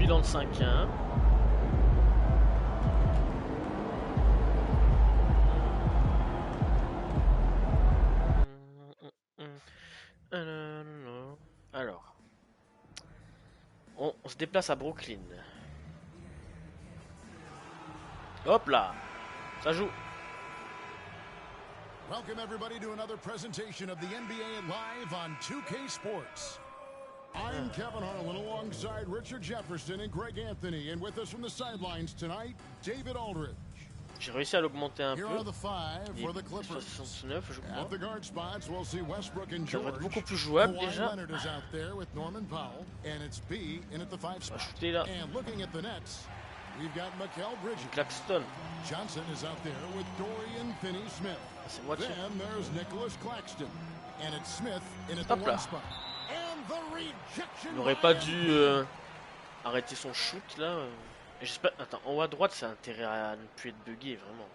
bilan de 5-1. Alors, on se déplace à Brooklyn. Hop là, ça joue. Welcome everybody to another presentation of the NBA live on 2K Sports. I'm Kevin Harlan alongside Richard Jefferson and Greg Anthony, and with us from the sidelines tonight, David Aldridge. J'ai réussi à l'augmenter un peu. Here are the five for the Clippers. 69, je crois. At the guard spots, we'll see Westbrook and Ça va George. être beaucoup plus jouable Kawhi déjà. Leonard is out there with Norman Powell, and it's B in at the 5 spot. Shooter là. And looking at the Nets, we've got Mikal Bridges. Claxton. Johnson is out there with Dorian Finney-Smith. C'est moi qui. Then there's Nicholas Claxton, and it's Smith in at the Hop là. 1 spot. And the rejection. Il n'aurait pas dû arrêter son shoot là. Et j'espère. Attends, en haut à droite, ça a intérêt à ne plus être bugué vraiment.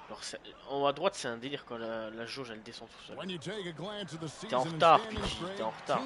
Alors, en haut à droite, c'est un délire quand la jauge elle descend tout seul. T'es en retard, Pidgey, t'es en retard.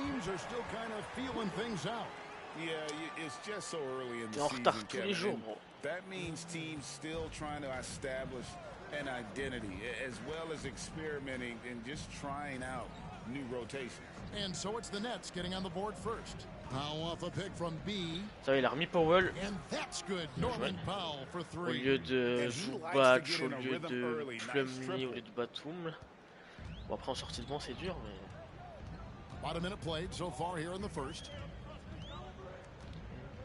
T'es en retard tous les jours, bro. That means teams still trying to establish an identity, as well as experimenting and just trying out new rotations. And so it's the Nets getting on the board first. Powell off a pick from B. Ça va, il a remis Powell. And that's good. Norman Powell for 3. Au lieu de Zubac, au lieu de Plumlee, au lieu de Batum. Bon, après en sortie de banc, c'est dur, mais. About a minute played so far here in the first.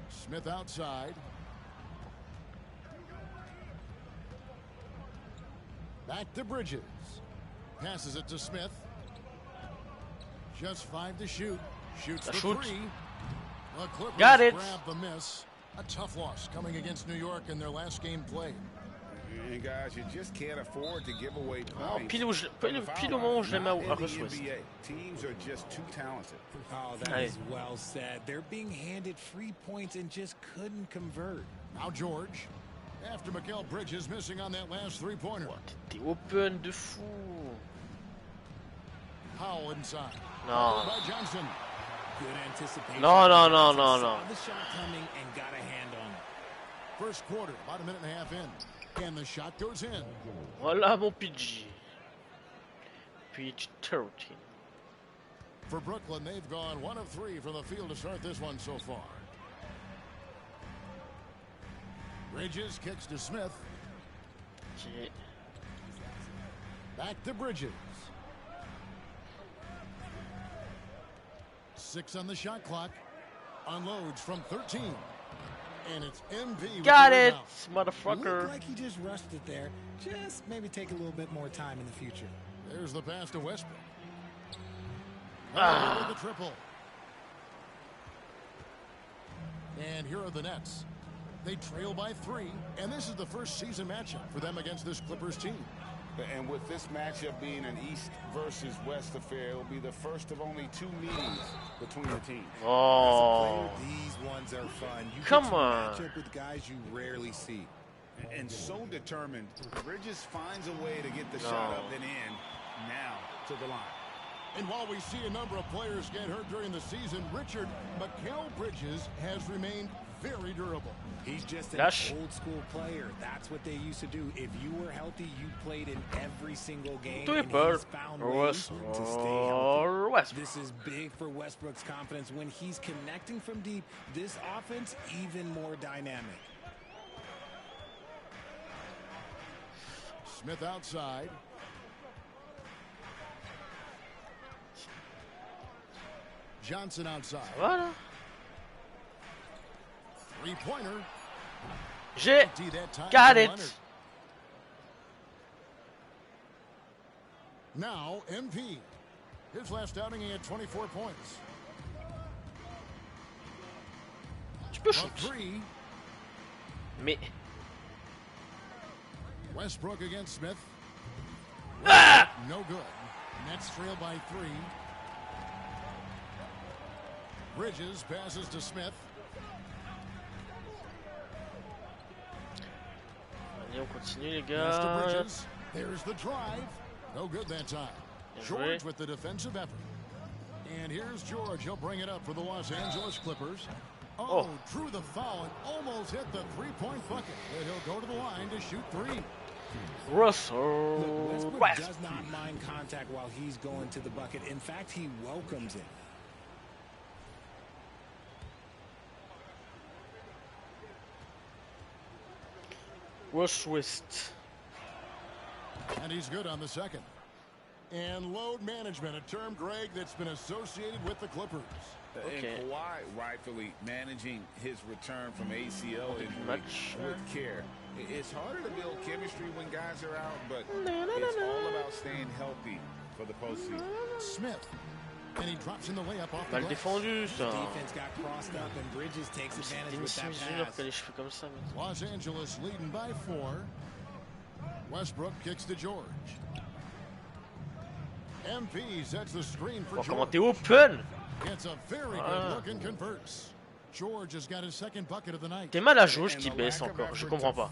Smith outside. Back to Bridges. Passes it to Smith. Just 5 to shoot. Shoots the 3. The Clippers got it. Grab the miss. A tough loss coming against New York in their last game played. And guys, you just can't afford to give away points. Pile au moment où je l'aime à Russ-West. Teams are just too talented. Oh, that is well said. They're being handed free points and just couldn't convert. Now George. After Mikal Bridges missing on that last 3-pointer. T'es open de fou. Powell inside. Non. By Johnson. Good anticipation. Non. Saw the shot coming and got a hand on it. First quarter, about a minute and a half in. And the shot goes in. Voilà mon Pidgey. Pidgey 13. For Brooklyn, they've gone 1 of 3 from the field to start this one so far. Bridges kicks to Smith. Okay. Back to Bridges. 6 on the shot clock. Unloads from 13. And it's MV. Got it, Looked motherfucker. like he just rushed it there. Just maybe take a little bit more time in the future. There's the pass to Westbrook. Ah. The triple. And here are the Nets. They trail by 3, and this is the first season matchup for them against this Clippers team. And with this matchup being an East versus West affair, it will be the first of only 2 meetings between the teams. Oh. These ones are fun. You Come get to on. match up with guys you rarely see. And so determined, Bridges finds a way to get the shot up and in, now to the line. And while we see a number of players get hurt during the season, Richard, Mikal Bridges has remained very durable. He's just an old school player. That's what they used to do. If you were healthy, you played in every single game. And he's found ways to stay healthy. This is big for Westbrook's confidence. When he's connecting from deep, this offense even more dynamic. Smith outside. Johnson outside. Voilà. 3-pointer. J'ai got it. Now MP. His last outing he had 24 points. Tu peux shoot. 3. Mais. Westbrook against Smith. Ah! No good. Nets trail by 3. Bridges passes to Smith. Allez, on continue les gars. There's the drive. No good that time. George with the defensive effort. And here's George. He'll bring it up for the Los Angeles Clippers. Oh, drew the foul and almost hit the three-point bucket. And he'll go to the line to shoot three. Russell Westbrook does not mind contact while he's going to the bucket. In fact, he welcomes it. Russ West. And he's good on the second. And load management, a term, Greg, that's been associated with the Clippers. Okay. And Kawhi rightfully managing his return from ACL injury with care. It's harder to build chemistry when guys are out, but it's all about staying healthy for the postseason. Smith. And he drops in the layup off the Mal défendu, ça. Defense got crossed up and Bridges takes advantage with that pass. Los Angeles leading by 4. Westbrook kicks to George. MP sets the screen for George. Comment t'es open? Gets a very good look and converts. George has got his second bucket of the night. T'es mal à jauge qui baisse encore, je comprends pas.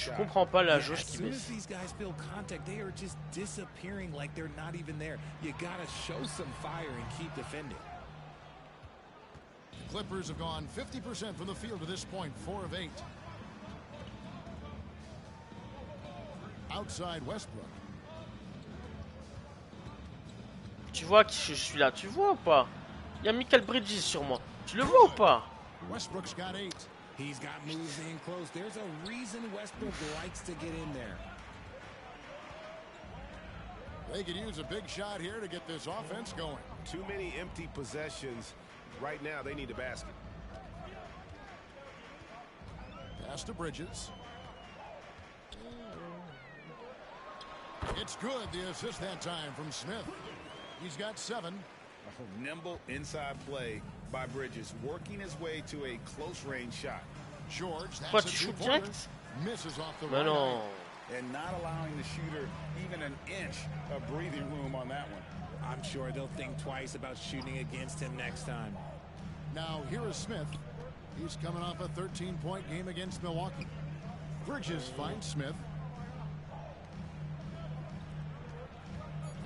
Je comprends pas la jauge qui baisse. These guys feel contact, they are just disappearing like they're not even there. You gotta show some fire and keep defending. The Clippers have gone 50% from the field to this point, 4 of 8. Outside Westbrook. Tu vois que je suis là, tu vois ou pas? Il y a Michael Bridges sur moi. Tu le vois ou pas? Westbrook's got 8. He's got moves in close. There's a reason Westbrook likes to get in there. They could use a big shot here to get this offense going. Too many empty possessions. Right now, they need a basket. Pass to Bridges. It's good. The assist that time from Smith. He's got 7. A nimble inside play by Bridges, working his way to a close-range shot. George, that's Quoi, a tu shoots two-pointer. direct? Misses off the Mais non. And not allowing the shooter even an inch of breathing room on that one. I'm sure they'll think twice about shooting against him next time. Now here is Smith. He's coming off a 13-point game against Milwaukee. Bridges finds Smith.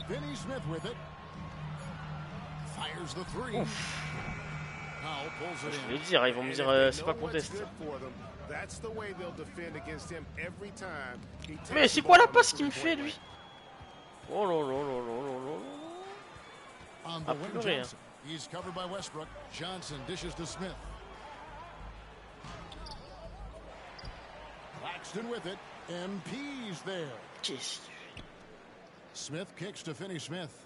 Finney Smith with it. Fires the 3. Powell pulls it Je in. vais dire, ils vont me dire c'est pas contest. That's the way they'll defend against him every time. Mais c'est quoi la passe qu'il me fait lui? Oh là là là là là là. On the wing, Johnson. He's covered by Westbrook. Johnson dishes to Smith. Claxton with it. MP's there. Qu'est-ce? Smith kicks to Finney Smith.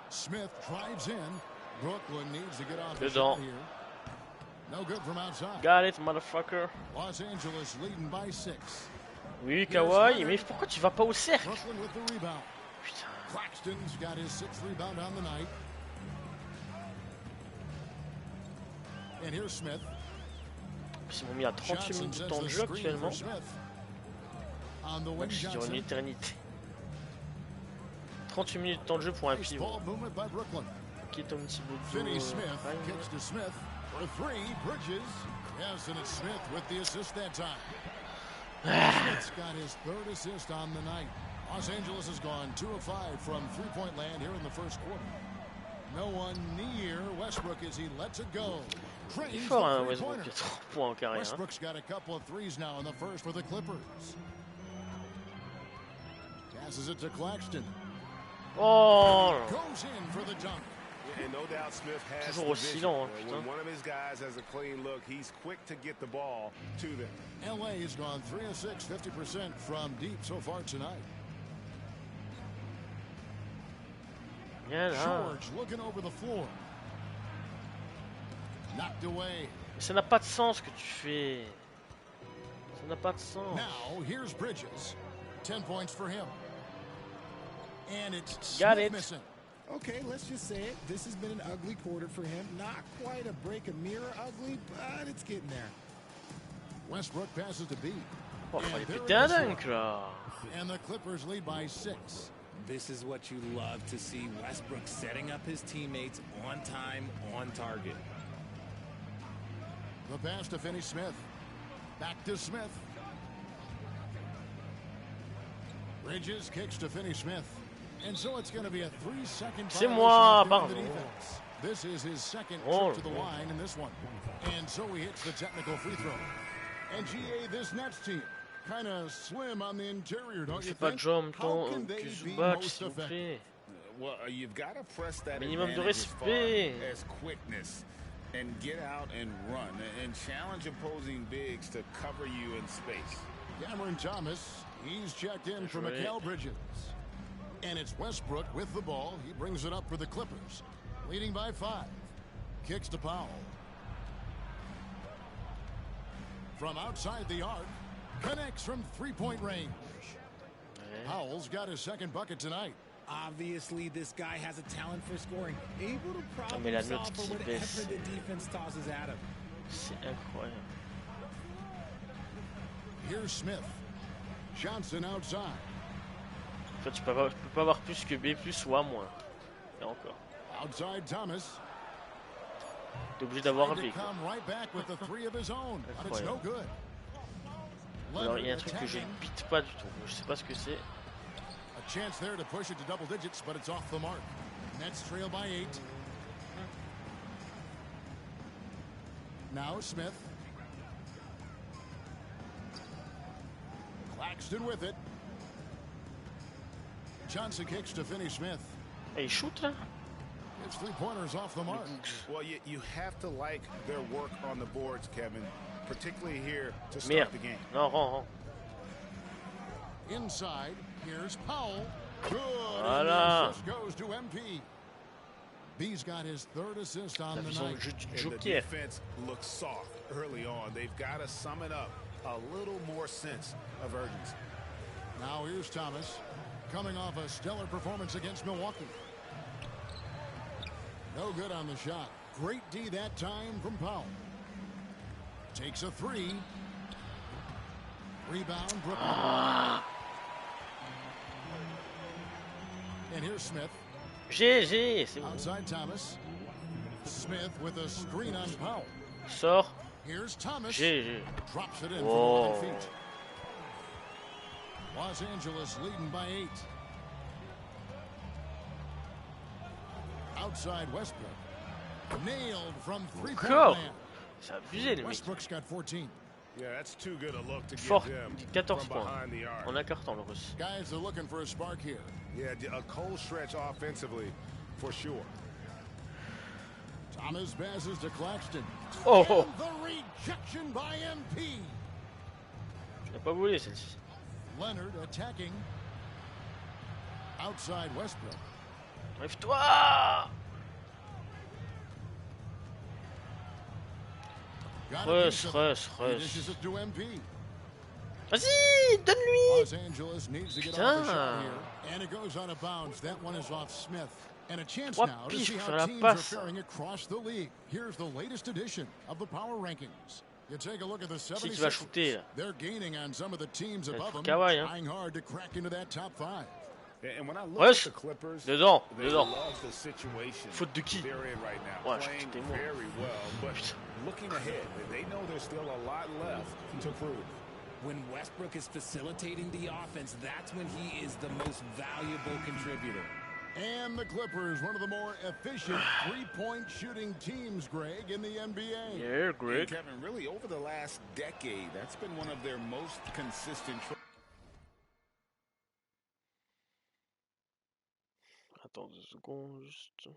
Smith drives in. Brooklyn needs to get off the shot here. No good from outside. Got it, motherfucker. Los Angeles leading by 6. Oui, Kawhi, mais pourquoi tu vas pas au cercle? Brooklyn with the rebound. Putain. Claxton's got his 6th rebound on the night. And here's Smith. Ils m'ont mis à 38 minutes de temps de jeu actuellement. Moi, je dirais une éternité. 38 minutes de temps de jeu pour un pivot. Qui est un petit bout de Finney Smith kicks to Smith for 3. Bridges. Yes, and it's Smith with the assist that time. Smith's got his 3rd assist on the night. Los Angeles has gone 2 of 5 from 3-point land here in the first quarter. No one near Westbrook as he lets it go. Il est fort, hein, Westbrook, il a 3 points en carrière. Westbrook's got a couple of threes now in the first for the Clippers. Passes it to Claxton. Oh! Goes in for the dunk. And no doubt Smith has toujours aussi lent, hein, when one of his guys has a clean look, he's quick to get the ball to them. LA has gone 3 of 6, 50% from deep so far tonight. George looking over the floor. Knocked away. Ça n'a pas de sens ce que tu fais. Ça n'a pas de sens. Now here's Bridges. 10 points for him. And it's Got Smith it. missing. Okay, let's just say it. This has been an ugly quarter for him. Not quite a break a mirror ugly, but it's getting there. Westbrook passes to B. Oh, fallait péter un dunk là. And the Clippers lead by 6. This is what you love to see. Westbrook setting up his teammates on time, on target. The pass to Finney Smith. Back to Smith. Bridges kicks to Finney-Smith. And so it's going to be a 3-second C'est moi, violation pardon. This is his second trip to the line in this one. And so he hits the technical free throw. And GA, this Nets team, kind of slim on the interior, don't you think? How can they be most effective? Well, you've got to press that minimum de respect as quickness and get out and run and challenge opposing bigs to cover you in space. Cameron Thomas, he's checked in for Mikal Bridges. And it's Westbrook with the ball. He brings it up for the Clippers. Leading by 5. Kicks to Powell. From outside the arc. Connects from three-point range. Powell's got his second bucket tonight. Obviously, this guy has a talent for scoring. Able to problem solve for whatever the defense tosses at him. C'est incroyable. Here's Smith. Johnson outside. En fait, tu peux pas avoir plus que B+, ou A-. Et encore. Outside Thomas. T'es obligé d'avoir un B. Incroyable. Alors, il y a un truc que je ne bite pas du tout. Je sais pas ce que c'est. A chance there to push it to double digits, but it's off the mark. Nets trail by 8. Now Smith. Claxton with it. Johnson kicks to Finney-Smith. Et il shoot là? It's 3-pointers off the mark. Well, you have to like their work on the boards, Kevin, particularly here to start the game. Non. Inside, here's Powell. Good. Voilà. Assist goes to MP. B's got his third assist on the night. And the defense looks soft early on. They've got to sum it up. A little more sense of urgency. Now here's Thomas, coming off a stellar performance against Milwaukee. No good on the shot. Great D that time from Powell. Takes a 3. Rebound, Brooklyn. And here's Smith. GG, c'est bon. Outside Thomas. Smith with a screen on Powell. Sors. Here's Thomas. GG. Drops it in from 9 feet. Los Angeles leading by 8. Outside Westbrook. Nailed from 3-point land. C'est abusé, les mecs. Westbrook's got 14. Yeah, that's too good a look to Fort, give them 14 from points. behind the arc. En un quart temps, le Russe. Guys are looking for a spark here. Yeah, a cold stretch offensively, for sure. Thomas passes to Claxton. Oh! And the rejection by MP. Je l'ai pas voulu, celle-ci. Leonard attacking. Outside Westbrook. Lève-toi! Russ. Vas-y, donne-lui! Los Angeles needs to get off the shot here. And it goes out of bounds. That one is off Smith. And a chance now to see how teams are faring across the league. Here's the latest edition of the power rankings. You take a look at the 76ers. They're gaining on some of the teams above them, trying hard to crack into that top 5. And when I look at the Clippers, dedans. Love the situation Faute de qui? they're in right now, Ouais, playing very well, but looking ahead, they know there's still a lot left to prove. When Westbrook is facilitating the offense, that's when he is the most valuable contributor. And the Clippers, one of the more efficient three-point shooting teams, Greg, in the NBA. Yeah, Greg. And Kevin, really over the last decade, that's been one of their most consistent. Attends 2 secondes, juste.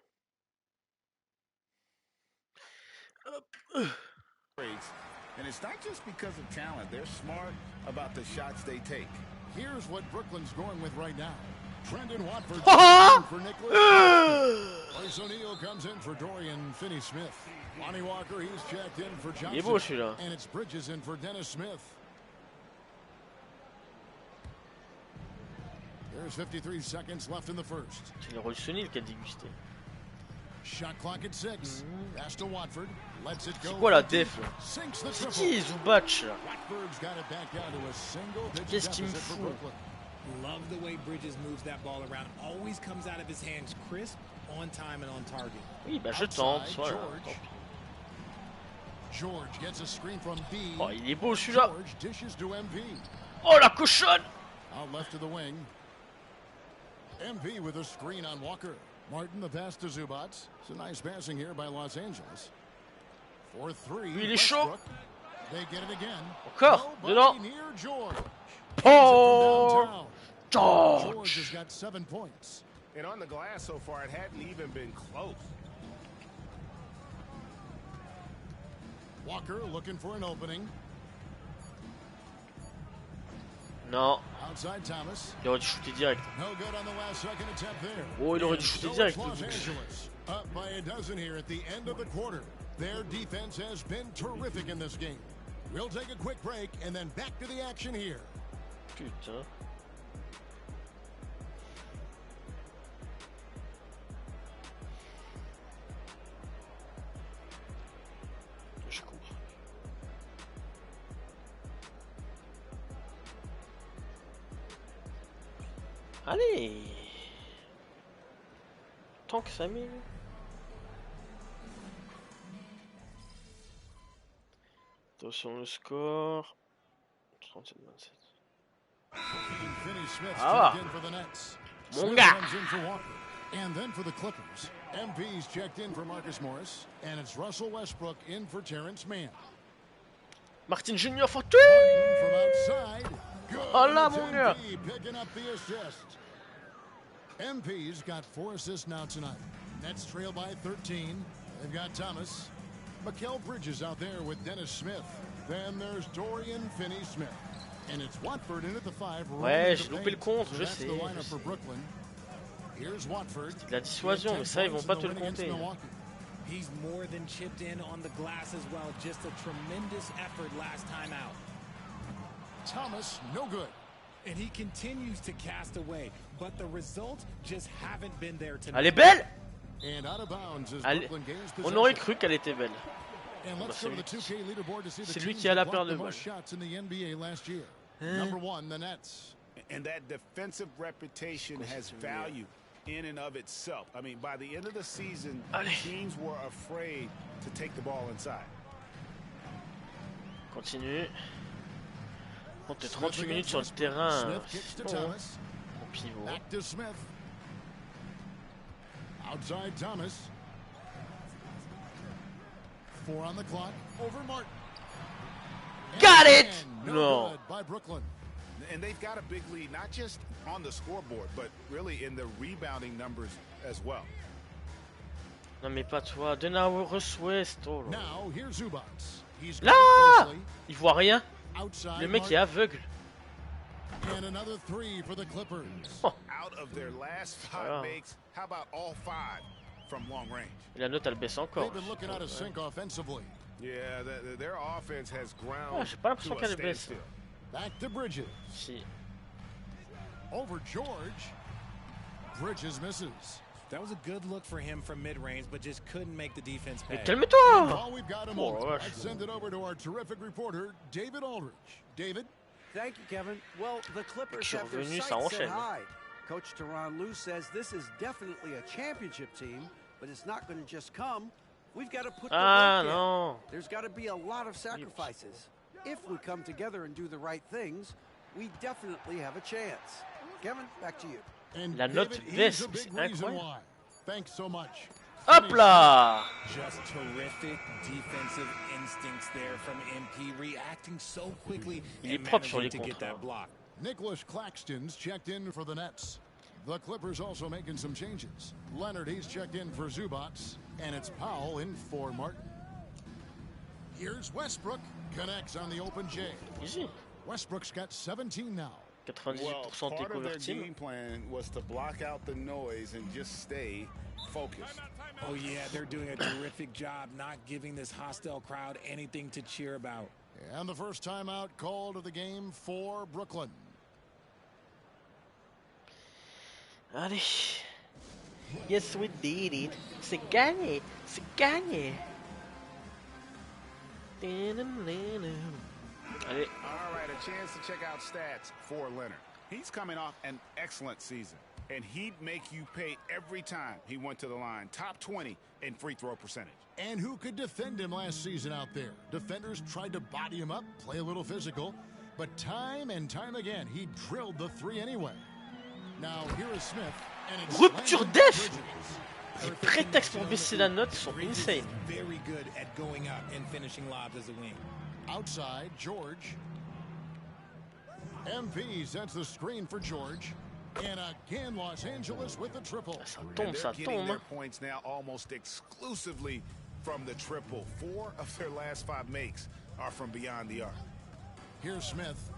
And it's not just because of talent. They're smart about the shots they take. Here's what Brooklyn's going with right now. Trendon Watford for Nicholas. Bryce O'Neal comes in for Dorian Finney-Smith. Lonnie Walker, he's checked in for Johnson. Beau, celui-là. And it's Bridges in for Dennis Smith. There's 53 seconds left in the first. C'est le Rolls-Royce qui a dégusté. Shot clock at 6. Pass to Watford. Lets it go. C'est quoi la def là? C'est qui Zubac là? Watford's got it back down to a single digit Qu'est-ce qu'il me deficit for fout? Brooklyn. Love the way Bridges moves that ball around. Always comes out of his hands crisp, on time and on target. Oui, bah je tente. Voilà. George gets a screen from B. Oh, il est beau celui-là. George dishes to MP. Oh la cochonne! Out left to the wing. MP with a screen on Walker. Martin, the pass to Zubats. It's a nice passing here by Los Angeles. 4-3. Il est chaud. They get it again. Encore. Dedans. Near George. Oh. George has got 7 points. And on the glass so far, it hadn't even been close. Walker looking for an opening. Non. Outside Thomas. Il aurait dû shooter direct. No good on the last second attempt there. Oh, il aurait dû shooter direct. Los Angeles up by a dozen here at the end of the quarter. Their defense has been terrific in this game. We'll take a quick break and then back to the action here. Putain. Je cours. Allez. Tant que ça met. Attention le score. 37-27. Ah, mon gars. And then for the Clippers, MP's checked in for Marcus Morris, and it's Russell Westbrook in for Terrence Mann. Martin Junior for two. From outside. Good. Oh là, mon gars. Picking up the assist. MP's got 4 assists now tonight. Nets trail by 13. They've got Thomas. Mikal Bridges out there with Dennis Smith. Then there's Dorian Finney-Smith. And it's Watford in at the 5. Ouais, j'ai loupé le compte, je sais. Here's Watford. C'est de la dissuasion, mais ça, ils vont pas te le compter. He's more than chipped in on the glass as well. Just a tremendous effort last time out. Thomas, no good. And he continues to cast away, but the results just haven't been there tonight. Elle est belle. And out of bounds as Elle... Brooklyn gains On aurait cru qu'elle était belle. Bah, c'est lui qui a la paire de balles. Number 1, the Nets. And that defensive reputation has value in and of itself. I mean, by the end of the season, teams were afraid to take the ball inside. Continue. Bon, t'es 38 minutes sur le terrain. Mon pivot. Back to Smith. Outside Thomas. 4 on the clock. Over Martin. Got it! No. By Brooklyn. And they've got a big lead, not just on the scoreboard, but really in the rebounding numbers as well. Non mais pas toi, Denver West. Oh là. Now here's Zubats. Là, il voit rien. Outside le mec est aveugle. And another 3 for the Clippers. Oh. Out of their last 5 makes, how about all 5 from long range? Et la note elle baisse encore. They've been looking out of sync offensively. Yeah, their offense has ground. Ah, j'ai pas l'impression qu'elle baisse. Back to Bridges. Si. Over George. Bridges misses. That was a good look for him from mid-range, but just couldn't make the defense pay. Mais calme-toi! All we've got a moment. Let's send it over to our terrific reporter, David Aldridge. David? Thank you, Kevin. Well, the Clippers have their sights set high. Coach Tyronn Lue says this is definitely a championship team, but it's not going to just come. We've got to put the work in. There's got to be a lot of sacrifices. If we come together and do the right things, we definitely have a chance. Kevin, back to you. And la note baisse, c'est incroyable. Thanks so much. Hop là! Just terrific defensive instincts there from MP, reacting so quickly and managing to get that block. Nicholas Claxton's checked in for the Nets. The Clippers also making some changes. Leonard, he's checked in for Zubats, and it's Powell in for Martin. Here's Westbrook, connects on the open J. Easy. Westbrook's got 17 now. 98% part of their game plan was to block out the noise and just stay focused. Oh yeah, they're doing a terrific job not giving this hostile crowd anything to cheer about. And the first timeout called of the game for Brooklyn. Allez. Yes, we did it. C'est gagné. C'est gagné. Allez. All right, a chance to check out stats for Leonard. He's coming off an excellent season, and he'd make you pay every time he went to the line. Top 20 in free throw percentage. And who could defend him last season out there? Defenders tried to body him up, play a little physical, but time and time again, he drilled the 3 anyway. Rupture def. Les prétextes pour baisser la note sont insane. Outside, George. MP sets the screen for George. And again, Los Angeles with the triple. Ça tombe, ça tombe. Their points now almost exclusively from the triple. 4 of their last 5 makes are from beyond the arc. Here's Smith.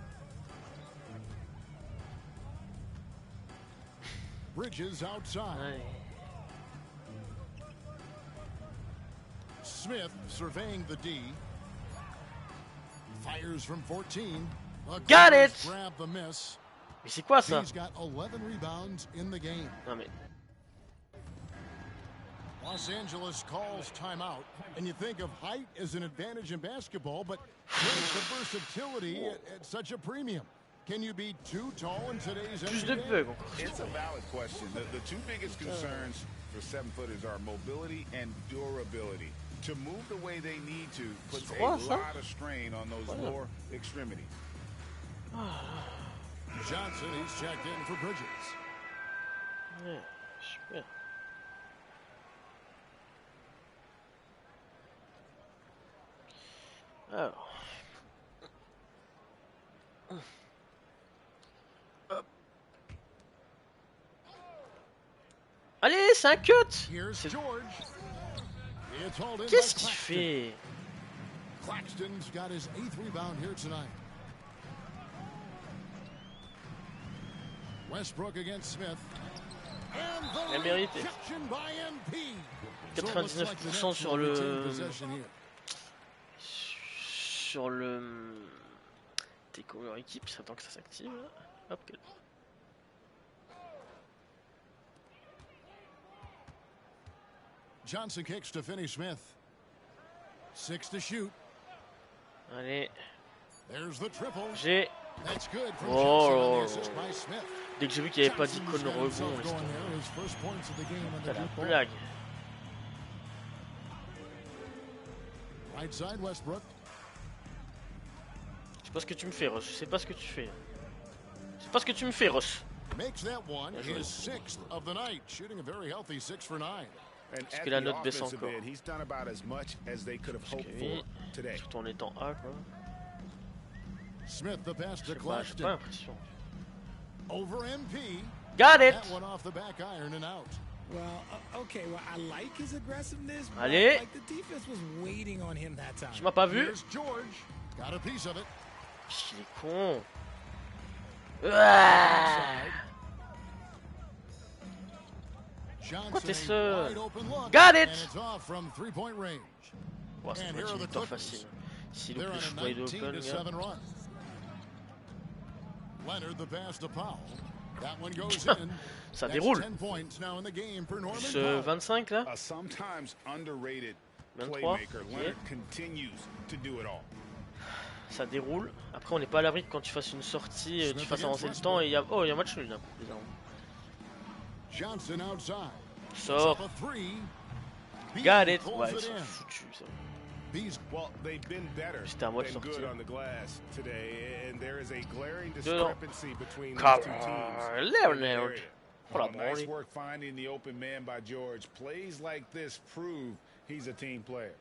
Bridges outside. Ouais. Smith surveying the D. Fires from 14. Got it. Grab the miss. Mais c'est quoi ça? He's got 11 rebounds in the game. Non mais. Los Angeles calls timeout, and you think of height as an advantage in basketball, but where's the versatility at such a premium? Can you be too tall in today's NBA? It's a valid question. The two biggest concerns for 7-footers are mobility and durability. To move the way they need to puts a lot of strain on those lower extremities. Johnson, he's checked in for Bridges. Yeah, sure. Oh. Allez, c'est un cut. Qu'est-ce qu'il fait? Claxton's got his 8th rebound here tonight. Westbrook against Smith. Il a mérité. 99% sur le découvrir équipe, ça attend que ça s'active. Hop. Johnson kicks to Finney Smith. 6 to shoot. Allez. There's the triple. J'ai. That's good from Oh. Johnson on the assist by Smith. Dès que j'ai vu qu'il n'y avait pas d'icône rebond, c'est la blague. Right side Westbrook. Je sais pas ce que tu me fais, Ross. Je sais pas ce que tu fais. Je sais pas ce que tu me fais, Ross. Makes that one his 6th of the night, shooting a very healthy 6 for 9. Parce que la note baisse encore. He's done about as much as they could have hoped for today. Surtout en étant A, quoi. Smith the pass to J'ai Claxton. pas l'impression. Over MP. Got it. That one off the back iron and out. Well, okay, well, I like his aggressiveness, but Allez. like the defense was waiting on him that time. Tu m'as pas vu? Here's George. Got a piece of it. Il est con. Ah. Pourquoi t'es seul? Got it. Wow, c'est pas une victoire facile. S'il loupe le shoot wide open, gars. Ça déroule. Plus 25 là. 23. Okay. Ça déroule. Après, on n'est pas à l'abri que quand tu fasses une sortie, tu fasses avancer le temps et il y a. Oh, il y a un match nul là. Sors. Got it. Ouais, ils sont foutus ça. C'était à moi de sortir. Dedans. Leonard. Oh la branlée. Nice work finding the open man by George. Plays like this prove he's a team player.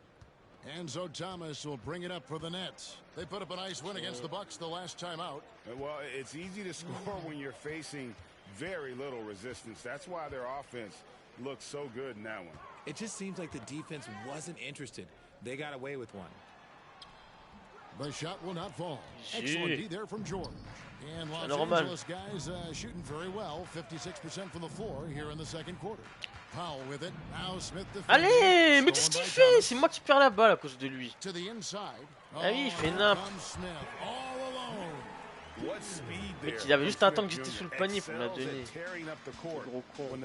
Enzo Thomas will bring it up for the Nets. They put up a nice win against the Bucks the last time out. Well, it's easy to score when you're facing very little resistance. That's why their offense looks so good in that one. It just seems like the defense wasn't interested. They got away with one. The shot will not fall. Excellent D there from George. And Los Angeles guys shooting very well. 56% from the floor here in the second quarter. Powell with it. Now Smith defending. Allez, mais qu'est-ce qu'il fait? C'est moi qui perds la balle à cause de lui. Ah oui, il fait n'importe. Mec, il avait juste un temps que j'étais sous le panier pour me la donner. Gros con.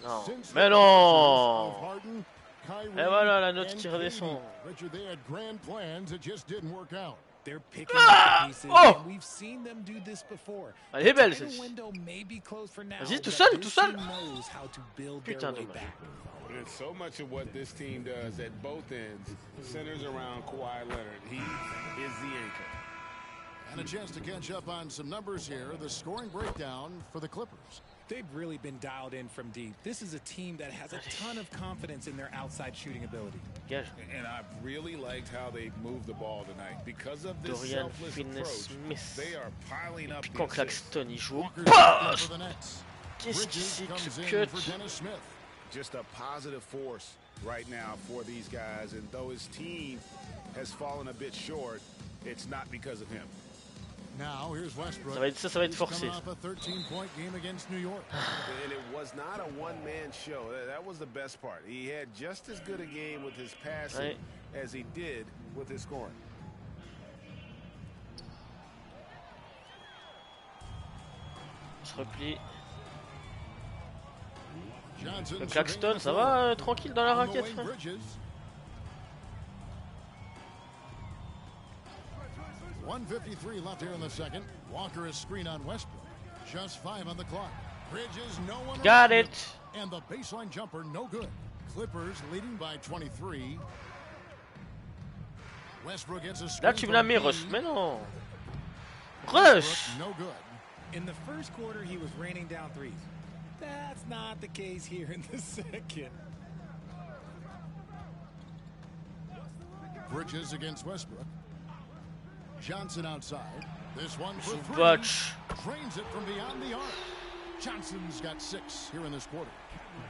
Non. Mais non. Et voilà la note qui redescend. Ah oh. Elle est belle celle-ci. Vas-y, tout seul, tout seul. Putain de dommage. So much of what this team does at both ends centers around Kawhi Leonard. He is the anchor. And a chance to catch up on some numbers here. The scoring breakdown for the Clippers. They've really been dialed in from deep. This is a team that has a ton of confidence in their outside shooting ability. Gage. And I've really liked how they've moved the ball tonight. Because of this Dorian selfless Finney-Smith. approach, they are piling up. Puis quand Claxton il joue au Walker's poste. for the Nets. Qu'est-ce qu'il Bridges s'est comes in cut? for Dennis Smith. Just a positive force right now for these guys. And though his team has fallen a bit short, it's not because of him. Now here's Westbrook. Ça va être He's forcé. coming off a 13-point game against New York. And it was not a one-man show. That was the best part. He had just as good a game with his passing as he did with his scoring. On se replie. Johnson Le Claxton, ça va tranquille dans la on the raquette, wing, frère. Bridges. 1:53 left here in the second. Walker is screen on Westbrook. Just 5 on the clock. Bridges, no one. Got around it. him. And the baseline jumper, no good. Clippers leading by 23. Westbrook gets a screen. Là tu me la mets, from Russ. Bean. Mais non. Westbrook, Rush. no good. In the first quarter, he was raining down threes. That's not the case here in the second. Bridges against Westbrook. Johnson outside. This one for three. Butch. Drains it from beyond the arc. Johnson's got 6 here in this quarter.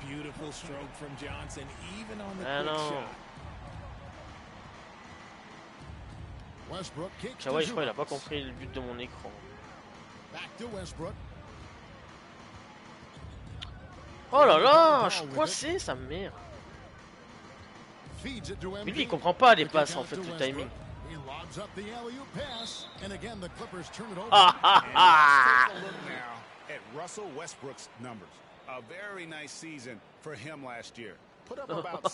Beautiful stroke from Johnson, even on the Ah quick non. shot. Westbrook kicks Kawhi, to je crois il a pas Zubac. compris le but de mon écran. Back to Westbrook. Oh là là, je suis coincé, sa mère. Feeds it to Mais lui, MB. il comprend pas les The kick passes en out fait, to le Westbrook. timing. He lobs up the alley-oop pass, and again the Clippers turn it over. Ah ah And ah. let's take a look now at Russell Westbrook's numbers. A very nice season for him last year. Put up about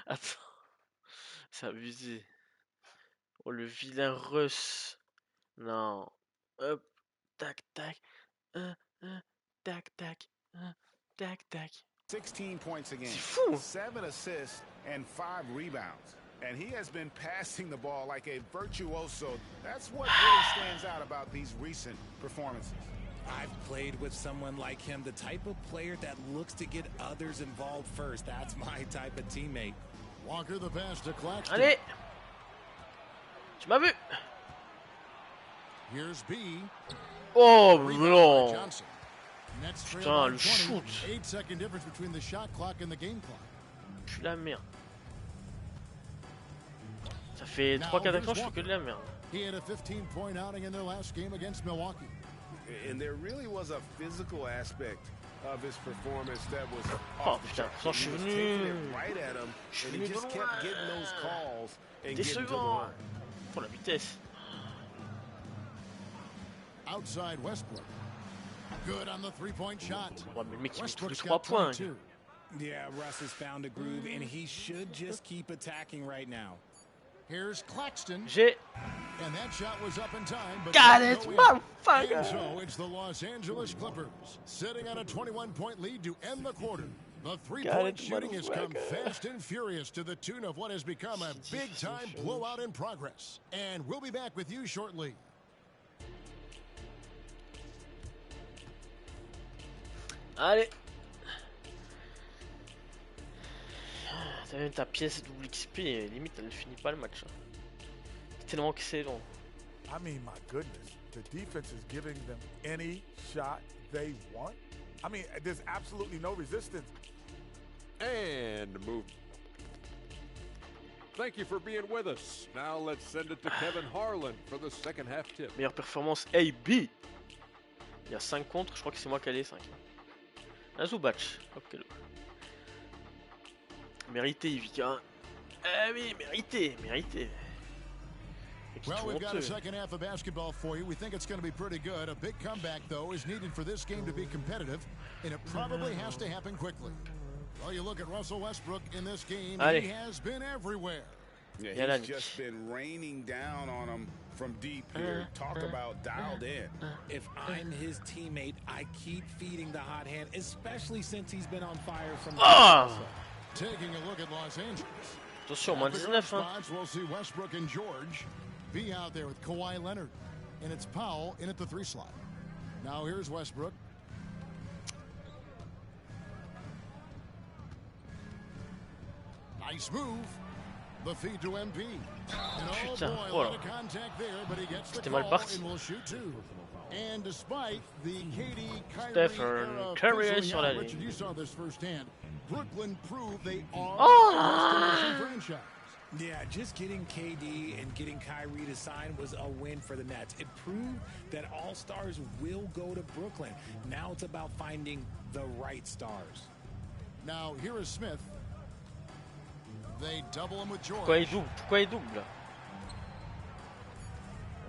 Attends. C'est abusé. Oh le vilain Russ. Non. Hop. Tac tac. Tac tac. Tac tac. 16 points a game, C'est fou. 7 assists, and 5 rebounds. And he has been passing the ball like a virtuoso. That's what really stands out about these recent performances. I've played with someone like him, the type of player that looks to get others involved first. That's my type of teammate. Walker the pass to Claxton. Allez. Tu m'as vu. Here's B. Oh Rebound by non. Johnson. Nets trail Putain, by le 20. shoot. 8-second difference between the shot clock and the game clock. Je suis la merde. Ça fait 3-4 actions, je fais que de la merde. He had a 15-point outing in their last game against Milwaukee. And there really was a physical aspect of his performance that was Oh off the putain, chart. pourtant je He suis was taking venu. it right at him, Je suis and he venu de just loin. kept getting those calls and getting to the Décevant. line. Pour la vitesse. Outside Westbrook. Good on the 3-point shot. Ouais, mais le mec il met tous les Westbrook's 3 got points. 22. Yeah, Russ has found a groove, and he should just keep attacking right now. Here's Claxton. J'ai. And that shot was up in time, but Got didn't it, go in. motherfucker. And so it's the Los Angeles Clippers sitting on a 21-point lead to end the quarter. The three-point shooting has come fast and furious to the tune of what has become a big-time blowout in progress. And we'll be back with you shortly. Allez. T'as même ta pièce double XP, limite elle finit pas le match. C'est tellement excellent. I mean, my goodness, the defense is giving them any shot they want. I mean, there's absolutely no resistance. And move. Thank you for being with us. Now let's send it to Kevin Harlan for the second half tip. Meilleure performance AB. Il y a 5 contre, je crois que c'est moi qui ai les 5. Un Zubac. Hop, quel... Mérité, Ivica. Eh oui, mérité, mérité. Well, we've got a second half of basketball for you. We think it's going to be pretty good. A big comeback, though, is needed for this game to be competitive, and it probably has to happen quickly. Well, you look at Russell Westbrook in this game, Allez. he has been everywhere. Yeah, he's just been raining down on him from deep here. Talk about dialed in. If I'm his teammate, I keep feeding the hot hand, especially since he's been on fire from Taking a look at Los Angeles. Attention, moins 19. Hein. We'll see Westbrook and George be out there with Kawhi Leonard. And it's Powell in at the 3 slot. Now here's Westbrook. Nice move. The feed to MP. And Putain, boy, a lot of contact there, but he gets the call and will shoot 2. And despite the Stephen Curry sur la ligne. Richard, you saw this firsthand. Brooklyn proved they are a franchise. Yeah, just getting KD and getting Kyrie to sign was a win for the Nets. It proved that all stars will go to Brooklyn. Now it's about finding the right stars. Now here is Smith. They double him with George. Pourquoi il double?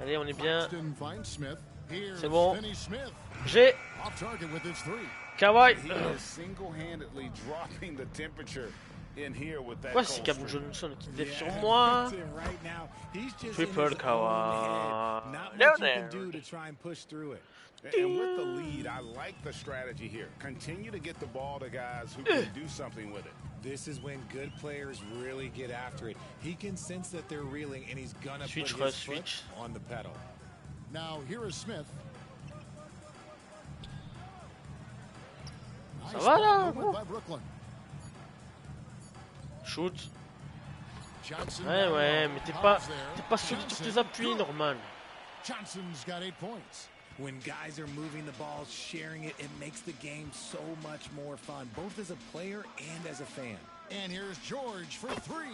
Allez, on est bien. C'est bon. J'ai Kawhi. Pourquoi c'est Cam Johnson qui défie sur moi? Triple Kawhi. Down there. And with the lead, I like the strategy here. Continue to get the ball to guys who can do something with it. This is when good players really get after it. He can sense that they're reeling, and he's gonna put his foot on the pedal. Now here is Smith. Ça va là? Shoot. Ouais, mais t'es pas solide sur tes appuis, normal. Johnson's got 8 points. When guys are moving the ball, sharing it, it makes the game so much more fun, both as a player and as a fan. And here's George for 3.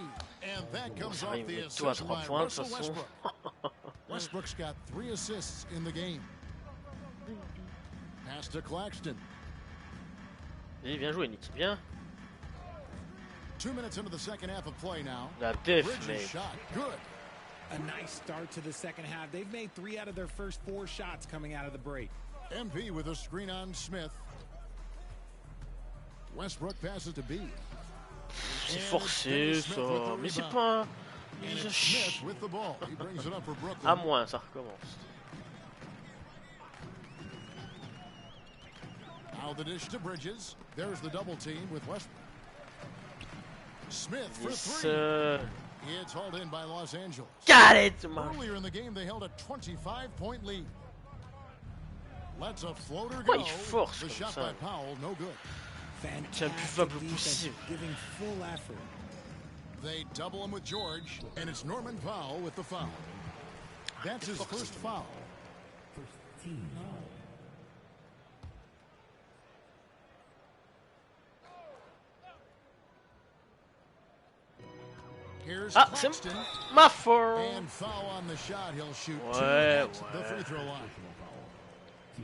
And that comes off the assist by Russell Westbrook. Westbrook's got 3 assists in the game. Pass to Claxton. Bien joué, Nicky, bien. 2 minutes into the second half of play now. La def, Bridges shot, good. A nice start to the second half. They've made 3 out of their first 4 shots coming out of the break. MP with a screen on Smith. Westbrook passes to B. C'est forcé ça, mais c'est pas un... Smith with the ball. He brings it up for Brooklyn. À moins, ça recommence. Now the dish to Bridges. There's the double team with Westbrook. Smith for 3. It's hauled in by Los Angeles. Got it! Earlier in the game, they held a 25-point lead. Lets a floater go. The shot by Powell, no good. Fantastic defense, giving full effort. They double him with George, and it's Norman Powell with the foul. That's his first foul. Here's c'est ma faute. And foul on the shot. He'll shoot the free throw line.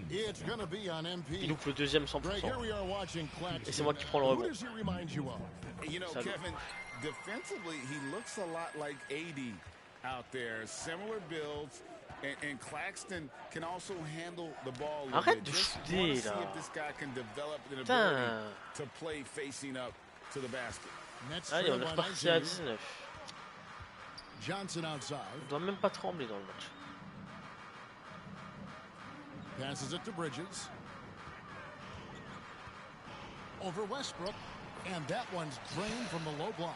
It's going to be on MP. Il loupe le deuxième 100%. Et c'est moi qui prends le rebond. You know, Kevin, defensively, he looks a lot like AD out there. Similar builds. And Claxton can also handle the ball a little bit. Just want to see if this guy can develop an ability to play facing up to the basket. Allez, on est reparti à 19. Johnson outside. On doit même pas trembler dans le match. Passes it to Bridges. Over Westbrook. And that one's drained from the low block.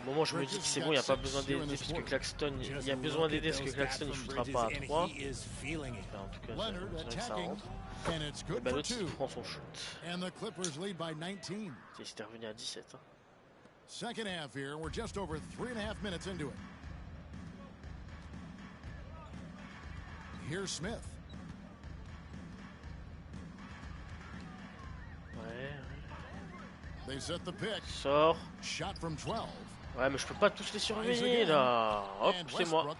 Au moment où je me dis que c'est bon, il n'y a pas besoin d'aider parce que Claxton, il y a besoin d'aider parce que Claxton ne shootera pas à 3. Enfin, en tout cas, c'est que ça rentre. Et ben l'autre il prend son shoot. Et c'était revenu à 17. Hein. Second half here, we're just over 3.5 minutes into it. Here's Smith. They set the pick. Sors. Shot from 12. Ouais, mais je peux pas tous les surveiller là. Hop, c'est moi.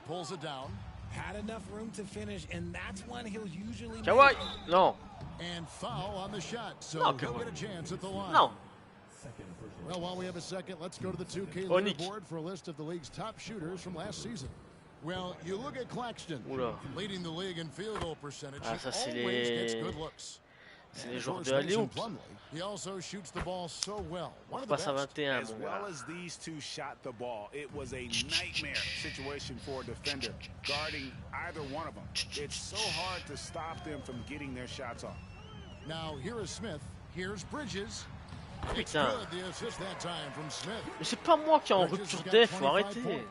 Had enough room to finish, and that's when he'll usually. Kawhi, non. And foul on the shot, so non, he'll get a chance at the line. Non. Well, while we have a second, let's go to the 2K leaderboard for a list of the league's top shooters from last season. Well, you look at Claxton, leading the league in field goal percentage. Ah, ça c'est les... C'est les joueurs de alley-oop. He also shoots the ball so well. On repasse à 21, as well as these two shot the ball, it was a nightmare situation for a defender guarding either one of them. It's so hard to stop them from getting their shots off. Now here is Smith. Here's Bridges. Putain. Mais c'est pas moi qui est en rupture def, faut arrêter.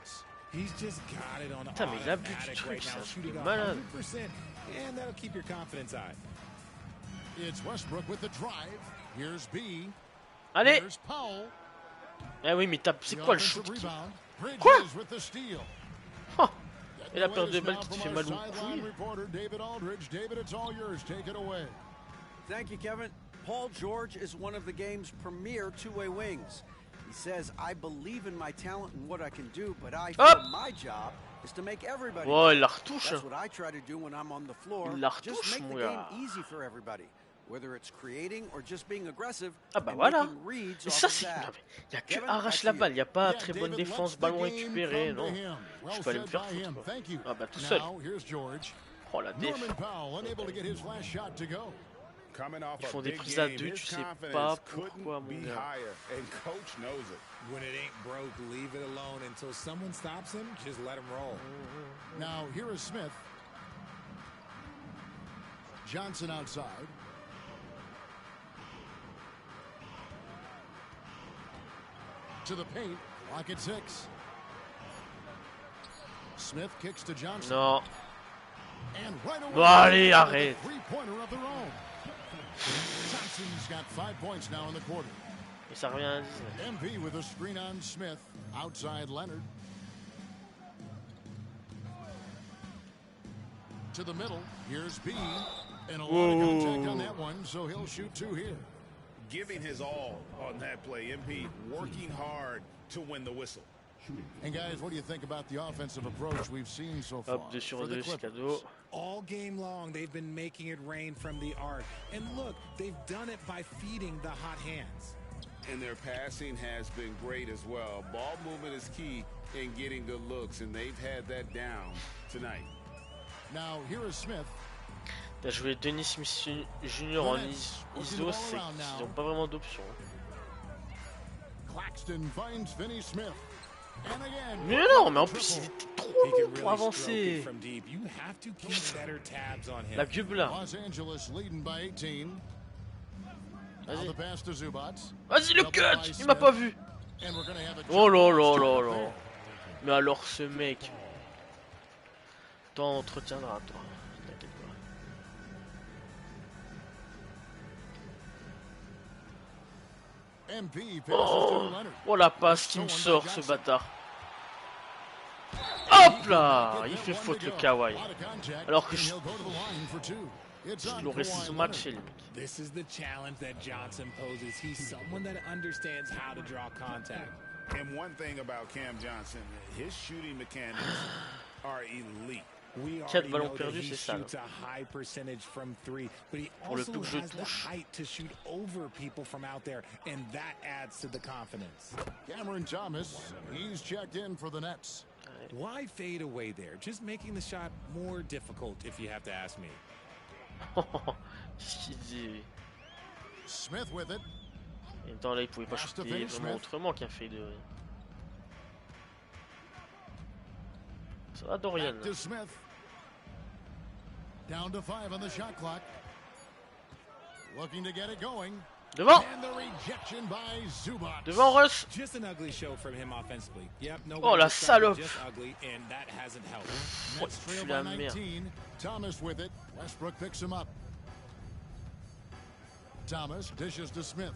Putain, mais il abuse du truc, ça, je suis malade. Allez. Ah oui, mais c'est quoi le shoot qui... Quoi? Oh. Et la paire de balles qui te fait mal au couille. Thank you, Kevin. Paul George is one of the game's premier two-way wings. He says, I believe in my talent and what I can do, but I feel my job is to make everybody. Oh, il la retouche. That's what I try to do when I'm on the floor. Il la retouche, just make the game easy for everybody. Whether it's creating or just being aggressive. Ah bah voilà. Et ça c'est... Il n'y a que arrache la balle, il n'y a pas très bonne défense, ballon récupéré, non. Je peux aller me faire foutre. Ah bah tout seul. Oh la déf. Ils font des prises à deux, tu sais pas pourquoi mon gars. When it ain't broke, leave it alone until someone stops him. Just let him roll. Now here is Smith. Johnson outside. To the paint, lock at 6. Smith kicks to Johnson. Non. And right away, bon, allez, arrête. Three-pointer of their own. Johnson's got 5 points now in the quarter. Et ça revient à 19. MP with a screen on Smith. Outside Leonard. To the middle. Here's B. And a lot of contact on that one, so he'll shoot 2 here. Giving his all on that play. MP working hard to win the whistle. And guys, what do you think about the offensive approach we've seen so far? Hop, 2 sur 2, c'est cadeau. All game long, they've been making it rain from the arc. And look, they've done it by feeding the hot hands. And their passing has been great as well. Ball movement is key in getting good looks, and they've had that down tonight. Now here is Smith. T'as joué Denis Smith Jr. en ISO, c'est qu'ils n'ont pas vraiment d'option. Claxton finds Finney Smith. Mais non, mais en plus il était trop long pour avancer. La gueule là. Vas-y. Vas-y le cut. Il m'a pas vu. Oh là là là là. Mais alors ce mec. T'en entretiendras toi. T'inquiète pas. Oh la passe qui me sort ce bâtard. Hop là. Il fait faute le kawaii. Alors que je l'aurais smatché le mec. This is the challenge that Johnson poses. He's someone that understands how to draw contact. And one thing about Cam Johnson, his shooting mechanics are elite. 4 ballons perdus, c'est ça. Pour le peu que je touche. Cameron Thomas, he's checked in for the Nets. Why fade away there? Just making the shot more difficult, if you have to ask me. Smith with it. Et temps là, il pouvait pas shooter vraiment autrement qu'un fade. Ça va Dorian. Down to 5 on the shot clock. Looking to get it going. Devant. And the rejection by Zubac. Devant Russ. Just an ugly show from him offensively. Yep, no. Oh la salope. Just ugly, and that hasn't helped. Nets trail by 19. Thomas with it. Westbrook picks him up. Thomas dishes to Smith.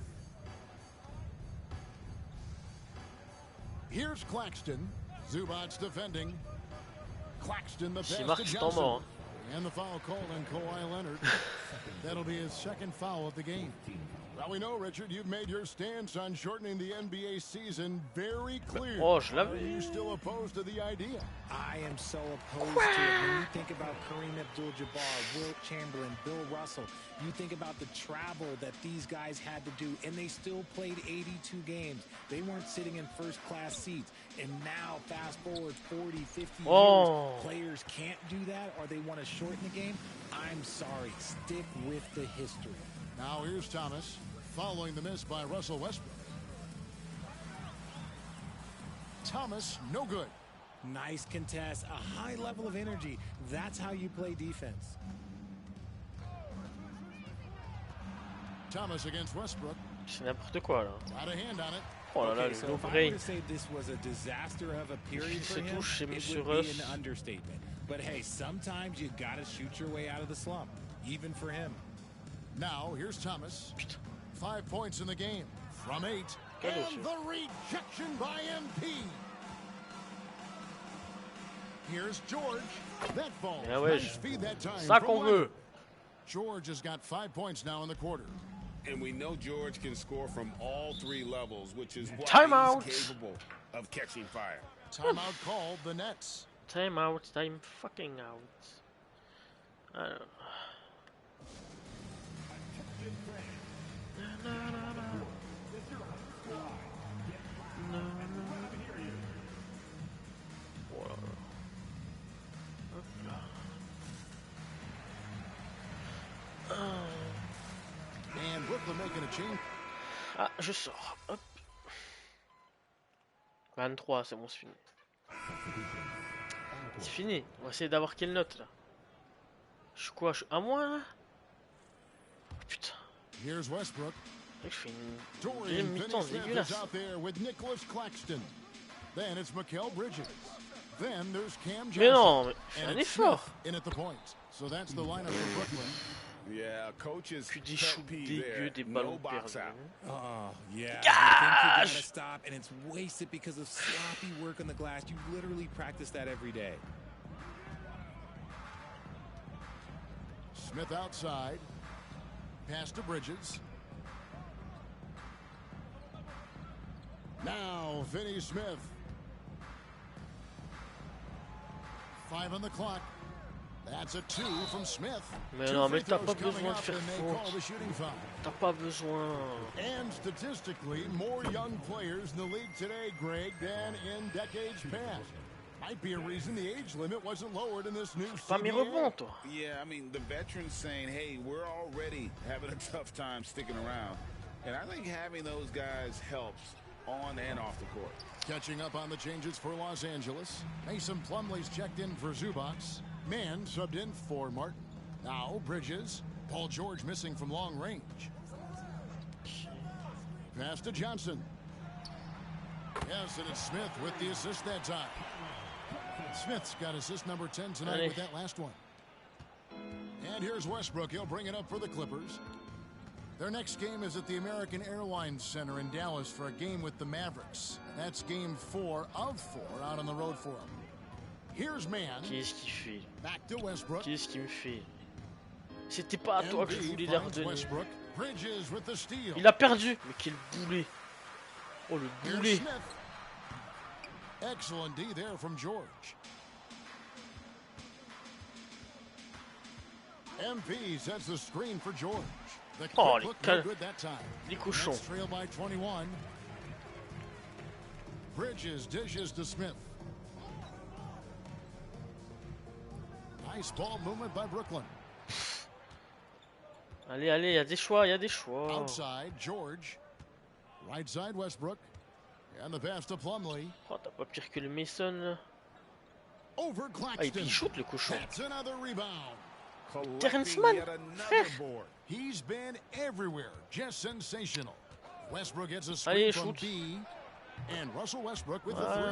Here's Claxton. Zubac's defending. Claxton the pass to Johnson. And the foul call on Kawhi Leonard. That'll be his second foul of the game. Well, we know, Richard, you've made your stance on shortening the NBA season very clear. Oh, je Are you still opposed to the idea? I am so opposed to it. When you think about Kareem Abdul-Jabbar, Wilt Chamberlain, Bill Russell, you think about the travel that these guys had to do, and they still played 82 games. They weren't sitting in first-class seats. And now, fast forward 40, 50 years, players can't do that, or they want to shorten the game. I'm sorry. Stick with the history. Now here's Thomas, following the miss by Russell Westbrook. Thomas, no good. Nice contest, a high level of energy. That's how you play defense. Thomas against Westbrook. C'est n'importe quoi là. Oh là là, le low brain. Se touche chez Monsieur Russ. But hey, sometimes you gotta shoot your way out of the slump, even for him. Now here's Thomas. 5 points in the game from 8. And the rejection by MP. Here's George. That ball. Nice feed that time. Ça qu'on veut. George has got 5 points now in the quarter. And we know George can score from all 3 levels, which is why Timeout. he's capable of catching fire. Timeout called the Nets. Time fucking out. I don't know. And Brooklyn making a change. Ah, je sors. Hop. 23, c'est bon, c'est fini. C'est fini. On va essayer d'avoir quelle note là? Je suis quoi? Je suis à moins là? Oh, putain. Here's Westbrook. Je fais une deuxième mi-temps dégueulasse. Mais non, mais fais un effort. Yeah, coaches Puis des shoots dégueux, des ballons perdus. Oh, yeah. You think you gotta stop, and it's wasted because of sloppy work on the glass. You literally practice that every day. Smith outside. Pass to Bridges. Now, Finney Smith. 5 on the clock. That's a 2 from Smith. Mais non, mais t'as pas besoin de faire faute. T'as pas besoin. And statistically, more young players in the league today, Greg, than in decades past. Might be a reason the age limit wasn't lowered in this new Pas mes rebonds, toi. Yeah, I mean, the veterans saying, hey, we're already having a tough time sticking around. And I think having those guys helps on and off the court. Catching up on the changes for Los Angeles. Mason Plumlee's checked in for Zubac's. Mann subbed in for Martin. Now Bridges. Paul George missing from long range. Pass to Johnson. Yes, and it's Smith with the assist that time. Smith's got assist number 10 tonight with that last one. And here's Westbrook. He'll bring it up for the Clippers. Their next game is at the American Airlines Center in Dallas for a game with the Mavericks. That's game 4 of 4 out on the road for them. Here's Mann. Qu'est-ce qu'il fait? Back to Westbrook. Qu'est-ce qu'il me fait? C'était pas à toi que je voulais leur donner. Il a perdu. Mais quel boulet. Oh, le boulet. Excellent D there from George. MP sets the screen for George. Oh, les cochons. Trailed by 21. Bridges dishes to Smith. Nice ball movement by Brooklyn. Allez, allez, il y a des choix, il y a des choix. Outside, George. Right side, Westbrook. And the pass to Plumlee. Oh, t'as pas pire que le Mason là. Over Claxton. Ah, et puis il shoot le cochon. That's another rebound. Terrence Mann, frère. He's been everywhere. Just sensational. Westbrook gets a Allez, screen from shoot. B. And Russell Westbrook with the 3.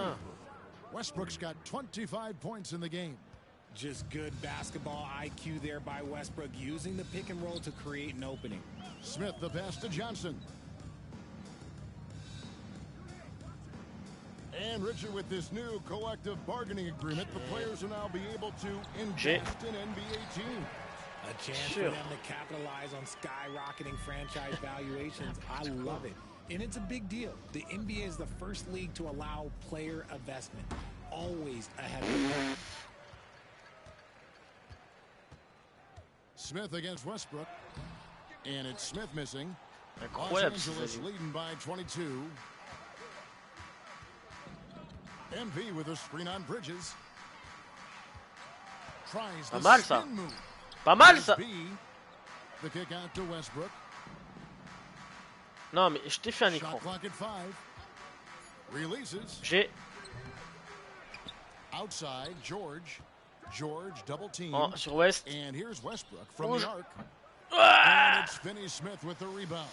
Westbrook's got 25 points in the game. Just good basketball IQ there by Westbrook, using the pick and roll to create an opening. Smith the pass to Johnson. And Richard, with this new collective bargaining agreement, the players will now be able to invest in NBA teams. A chance for them to capitalize on skyrocketing franchise valuations. I love it. And it's a big deal. The NBA is the first league to allow player investment. Always ahead of the game. Smith against Westbrook. And it's Smith missing. Los Angeles leading by 22. MP with a screen on Bridges. Tries the spin move. Pas mal ça. The kick out to Westbrook. Non mais je t'ai fait un écran. J'ai. Outside, George. George double team. Oh, sur West. And here's Westbrook from the arc. Ah, It's Finney Smith with the rebound.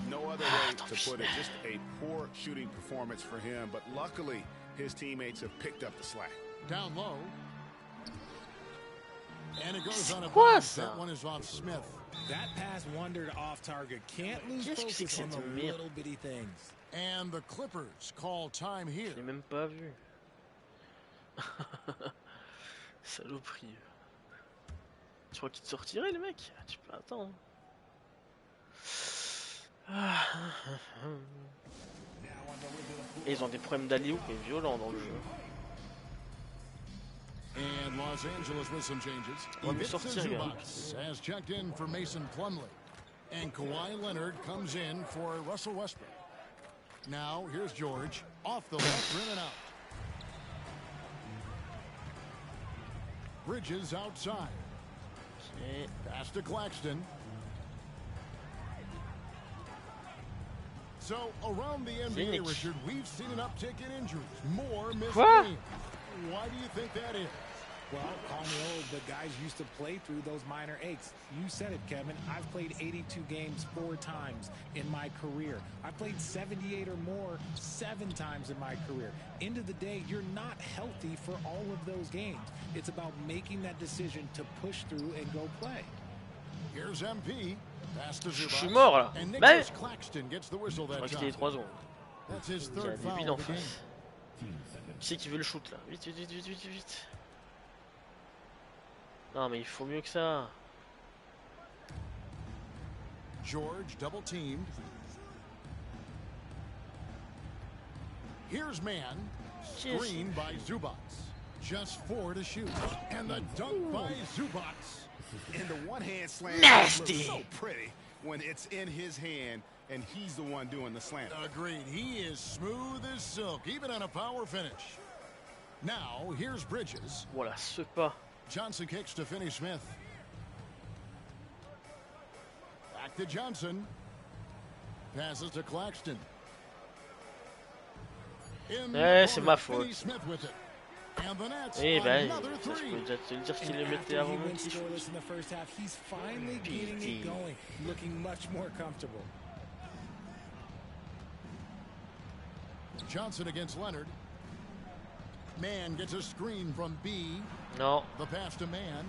No other way to put it. Just a poor shooting performance for him. But luckily, his teammates have picked up the slack. Down low. And it goes on a bounce. That one is off Smith. That pass wandered off target. Can't lose focus on the little bitty things. And the Clippers call time here. Je l'ai même pas vu. Saloperie. Tu crois qu'il te sortirait le mec? Tu peux attendre. Et ils ont des problèmes d'alley-oop et violents dans le jeu. And Los Angeles with some changes. On va me sortir, gars. Has checked in for Mason Plumlee. And Kawhi Leonard comes in for Russell Westbrook. Now, here's George. Off the left rim and out. Bridges outside. Okay. Pass to Claxton. So, around the NBA, Richard, we've seen an uptick in injuries. More missed games. Why do you think that is? Well, call me old, but guys used to play through those minor aches. You said it, Kevin. I've played 82 games 4 times in my career. I've played 78 or more 7 times in my career. End of the day, you're not healthy for all of those games. It's about making that decision to push through and go play. Here's MP. Pass to Je suis mort là. And Bah, Claxton gets the whistle that je crois qu'il était 3 secondes. That's his Il y a third des foul billes en of the game. face. Qui c'est qui veut le shoot là? Vite, vite, vite, vite, vite. Non mais il faut mieux que ça. George double teamed. Here's man. Screen by Zubac. Just 4 to shoot. And the dunk by Zubac. And the one-hand slam Nasty. looks so pretty when it's in his hand and he's the one doing the slam. Agreed. He is smooth as silk, even on a power finish. Now, here's Bridges. Voilà, ce pas. Johnson kicks to Finney Smith. Back to Johnson. Passes to Claxton. C'est ma faute. Eh ben, ça je peux déjà te le dire qu'il le mettait avant mon petit shoot. Johnson against Leonard. Man gets a screen from B. Non. The pass to Man.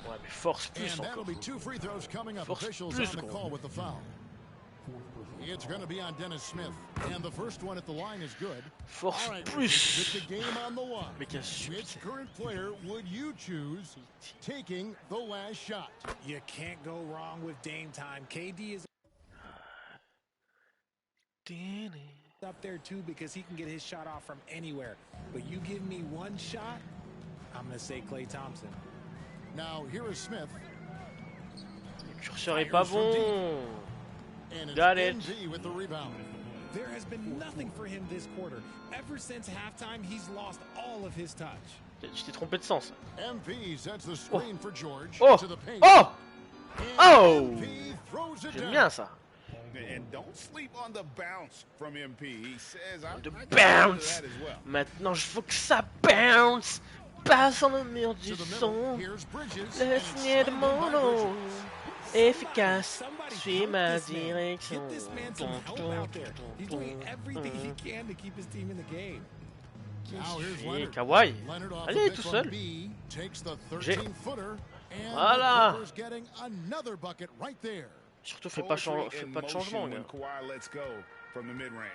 Ouais, mais force plus And that'll encore. be 2 free throws coming up. Force Officials plus, on the quoi. call with the foul. It's going to be on Dennis Smith. And the first one at the line is good. Force All right, plus. with the game on the line. Mais quel succès. Which current player would you choose taking the last shot? You can't go wrong with Dame time. KD is up there too because he can get his shot off from anywhere. But you give me one shot, I'm going to say Klay Thompson. Now here is Smith. Le curseur est pas bon. And Got it. MV with the rebound. There has been nothing for him this quarter. Ever since halftime, he's lost all of his touch. Tu t'es trompé de sens. MP sets the screen for George Oh. to the paint. Oh. And Oh. MP throws it J'aime down. bien ça. And don't sleep on the bounce from MP. He says, I The can bounce. do that as well. Maintenant, je veux que ça bounce. Passe en le mur du To the middle. son. Here's Bridges. Le and signe de slammed mon by nom. Bridges. Efficace. Somebody Suis help ma this man. direction. Get this man some help out there. He's doing everything he can to keep his team in the game. Now here's Et Leonard. Kawhi. Leonard off Allez, the tout pick seul. from B, takes the 13-footer, and Voilà. the Clippers getting another bucket right there. Surtout, fais pas de changement, when gars. Kawhi lets go from the mid-range.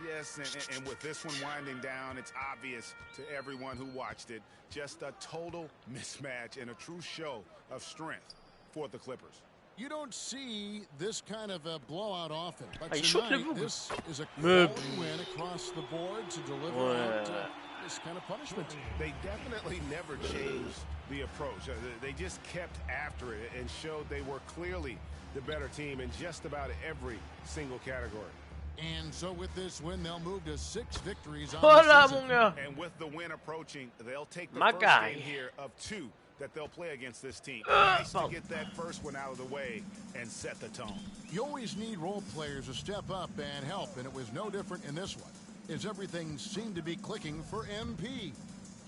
Yes, and with this one winding down, it's obvious to everyone who watched it. Just a total mismatch and a true show of strength for the Clippers. You don't see this kind of a blowout often, but Ah, il shoot le tonight bout. this is a Mais- quality win across the board to deliver Ouais. out this kind of punishment. They definitely never changed the approach. They just kept after it and showed they were clearly the better team in just about every single category. And so with this win, they'll move to 6 victories on Voilà, the mon season. gars. And with the win approaching, they'll take the My first guy. game here of 2 that they'll play against this team. Nice to bon. get that first one out of the way and set the tone. You always need role players to step up and help, and it was no different in this one, as everything seemed to be clicking for MP.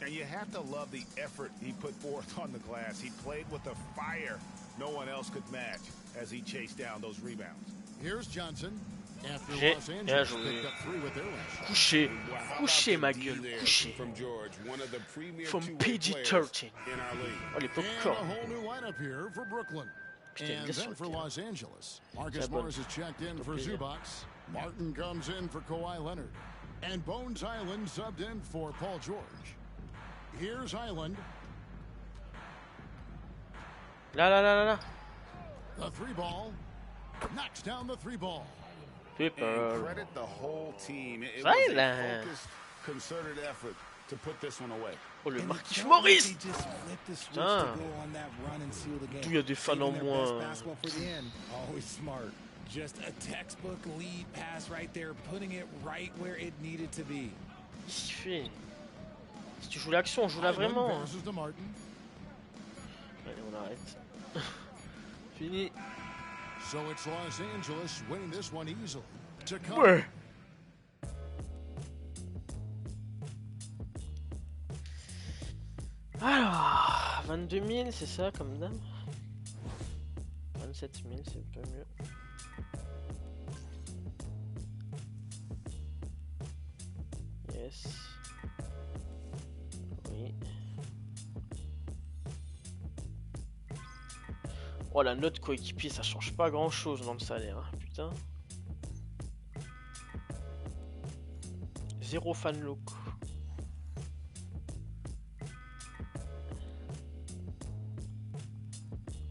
And you have to love the effort he put forth on the glass. He played with a fire no one else could match as he chased down those rebounds. Here's Johnson. After Los Angeles picked up 3 with their last. Couché. Couché, ma gueule. Couché. From PG-13. Oh, les popcorn. A whole new lineup here for Brooklyn. And then for Los Angeles, Marcus Morris is checked in for Zubac. Martin comes in for Kawhi Leonard. And Bones Highland subbed in for Paul George. Here's Highland. La. The 3-ball. Knocks down the 3-ball. And credit the whole team. It was a focused, concerted effort to put this one away. Oh, le Marquis Morris. Putain. D'où il y a des fans en moins. Always smart. Just a textbook lead pass right there, putting it right where it needed to be. Qu'est-ce qu'il fait? Si tu joues l'action, joue-la vraiment. Allez, on arrête. Fini. So it's Los Angeles winning this one easily. To come. Ouais. Alors, 22 000, c'est ça comme dame. 27 000, c'est un peu mieux. Yes. Oui. Oh, la note coéquipier, ça change pas grand chose dans le salaire, hein, putain. 0 fan locaux.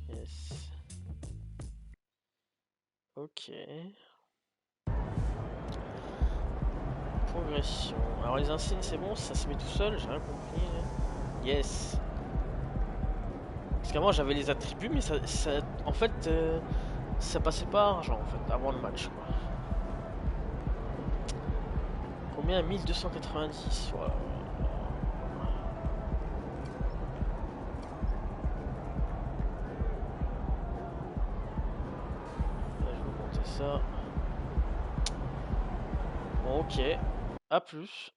Yes. Ok. Progression. Alors les insignes c'est bon, ça se met tout seul, j'ai rien compris. Yes. Parce qu'avant j'avais les attributs mais ça en fait ça passait pas argent en fait avant le match quoi. Combien? 1290. Voilà. Là je vais monter ça. Bon ok. A plus.